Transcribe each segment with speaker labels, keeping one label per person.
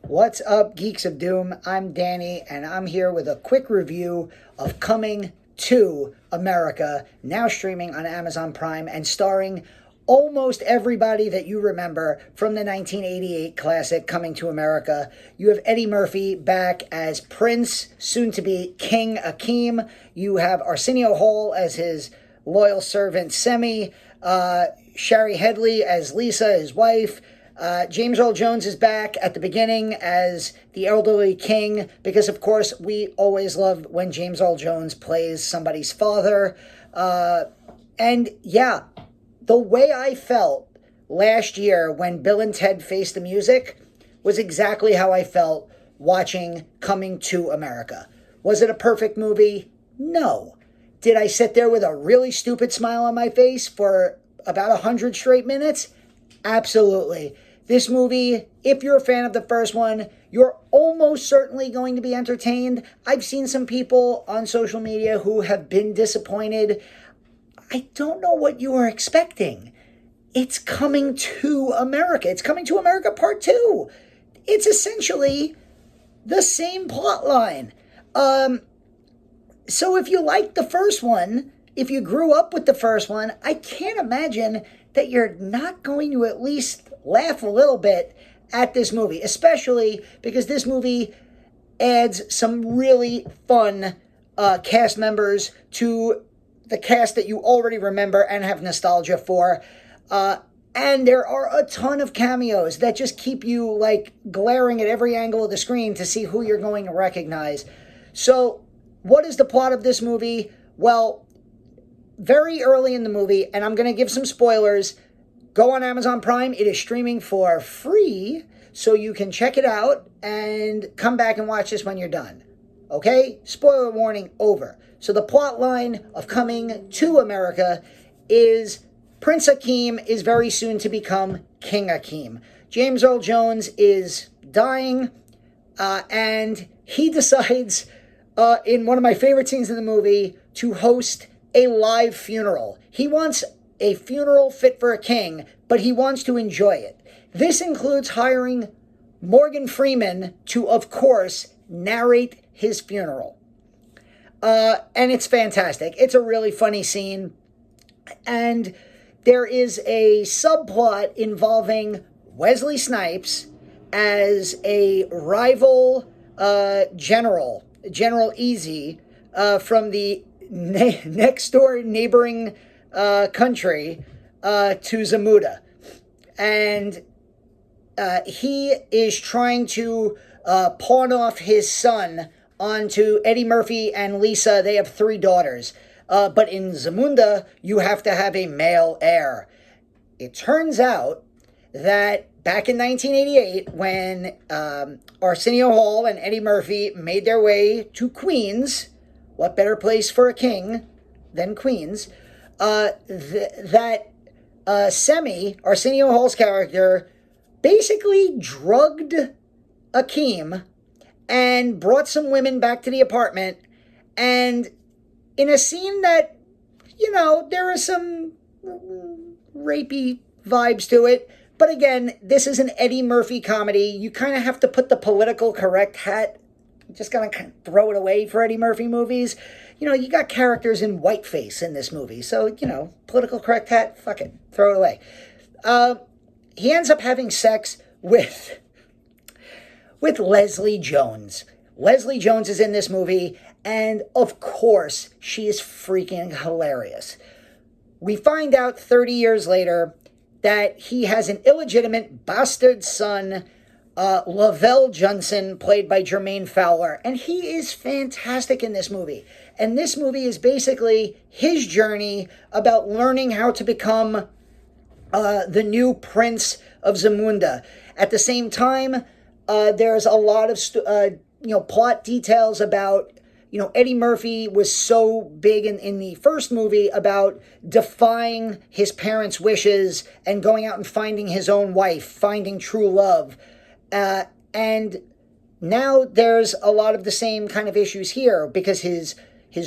Speaker 1: What's up, Geeks of Doom? I'm Danny, and I'm here with a quick review of Coming to America, now streaming on Amazon Prime and starring almost everybody that you remember from the 1988 classic Coming to America. You have Eddie Murphy back as Prince, soon to be King Akeem. You have Arsenio Hall as his loyal servant Semi. Shari Headley as Lisa, his wife. James Earl Jones is back at the beginning as the elderly king, because of course we always love when James Earl Jones plays somebody's father. And yeah, the way I felt last year when Bill and Ted Face the Music was exactly how I felt watching Coming to America. Was it a perfect movie? No. Did I sit there with a really stupid smile on my face for about 100 straight minutes? Absolutely. This movie, if you're a fan of the first one, you're almost certainly going to be entertained. I've seen some people on social media who have been disappointed. I don't know what you were expecting. It's Coming to America. It's Coming to America Part 2. It's essentially the same plot line. So if you liked the first one, if you grew up with the first one, I can't imagine that you're not going to at least laugh a little bit at this movie, especially because this movie adds some really fun cast members to the cast that you already remember and have nostalgia for. And there are a ton of cameos that just keep you like glaring at every angle of the screen to see who you're going to recognize. So what is the plot of this movie? Well, very early in the movie, and I'm going to give some spoilers, go on Amazon Prime. It is streaming for free, so you can check it out and come back and watch this when you're done. Okay? Spoiler warning over. So the plot line of Coming to America is Prince Akeem is very soon to become King Akeem. James Earl Jones is dying, and he decides, in one of my favorite scenes in the movie, to host a live funeral. He wants a funeral fit for a king, but he wants to enjoy it. This includes hiring Morgan Freeman to, of course, narrate his funeral. And it's fantastic. It's a really funny scene. And there is a subplot involving Wesley Snipes as a rival General Easy from the next door neighboring country to Zamunda. And he is trying to pawn off his son onto Eddie Murphy and Lisa. They have 3 daughters. But in Zamunda, you have to have a male heir. It turns out that back in 1988, when Arsenio Hall and Eddie Murphy made their way to Queens, what better place for a king than Queens, Semi, Arsenio Hall's character, basically drugged Akeem and brought some women back to the apartment. And in a scene that, there are some rapey vibes to it. But again, this is an Eddie Murphy comedy. You kind of have to put the political correct hat. Just gonna kind of throw it away for Eddie Murphy movies. You got characters in whiteface in this movie. So, political correct hat, fuck it, throw it away. He ends up having sex with Leslie Jones. Leslie Jones is in this movie, and of course, she is freaking hilarious. We find out 30 years later that he has an illegitimate bastard son, Lavelle Johnson, played by Jermaine Fowler, and he is fantastic in this movie. And this movie is basically his journey about learning how to become the new prince of Zamunda. At the same time, there's a lot of plot details about, Eddie Murphy was so big in the first movie about defying his parents' wishes and going out and finding his own wife, finding true love. And now there's a lot of the same kind of issues here because his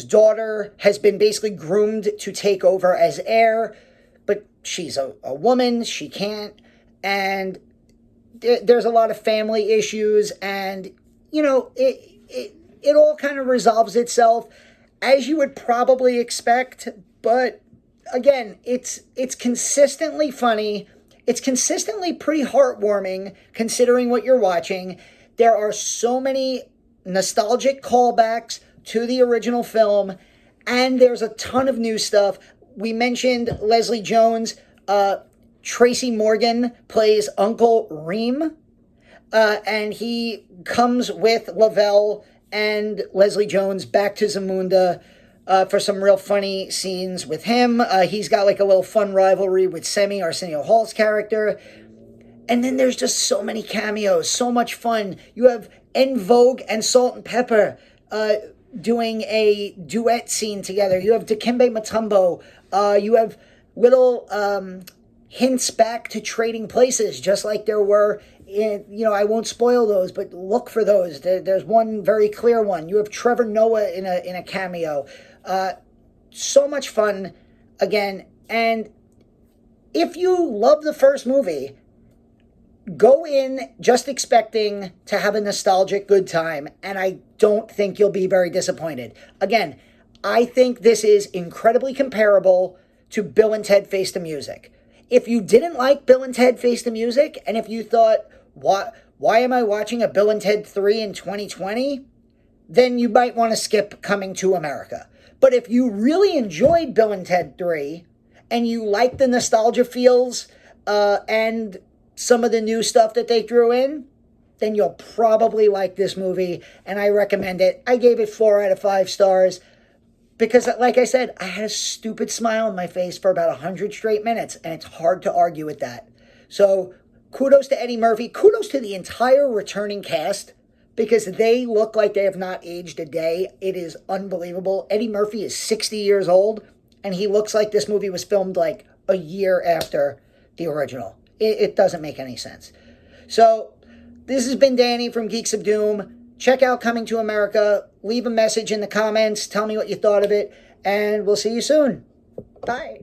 Speaker 1: daughter has been basically groomed to take over as heir, but she's a woman, she can't. And there's a lot of family issues, and, you know, it all kind of resolves itself as you would probably expect. But again, it's consistently funny. It's consistently pretty heartwarming considering what you're watching. There are so many nostalgic callbacks to the original film, and there's a ton of new stuff. We mentioned Leslie Jones. Tracy Morgan plays Uncle Reem, and he comes with Lavelle and Leslie Jones back to Zamunda for some real funny scenes with him. He's got like a little fun rivalry with Semi, Arsenio Hall's character. And then there's just so many cameos, so much fun. You have En Vogue and Salt and Pepper doing a duet scene together. You have Dikembe Mutombo. You have little hints back to Trading Places, just like there were in, I won't spoil those, but look for those. There's one very clear one. You have Trevor Noah in a cameo. So much fun again. And if you love the first movie, go in just expecting to have a nostalgic good time, and I don't think you'll be very disappointed. Again, I think this is incredibly comparable to Bill and Ted Face the Music. If you didn't like Bill and Ted Face the Music, and if you thought, why am I watching a Bill and Ted 3 in 2020? Then you might want to skip Coming to America. But if you really enjoyed Bill and Ted 3, and you like the nostalgia feels, and some of the new stuff that they threw in, then you'll probably like this movie, and I recommend it. I gave it 4 out of 5 stars because, like I said, I had a stupid smile on my face for about 100 straight minutes, and it's hard to argue with that. So kudos to Eddie Murphy. Kudos to the entire returning cast because they look like they have not aged a day. It is unbelievable. Eddie Murphy is 60 years old, and he looks like this movie was filmed like a year after the original. It doesn't make any sense. So this has been Danny from Geeks of Doom. Check out Coming to America. Leave a message in the comments. Tell me what you thought of it. And we'll see you soon. Bye.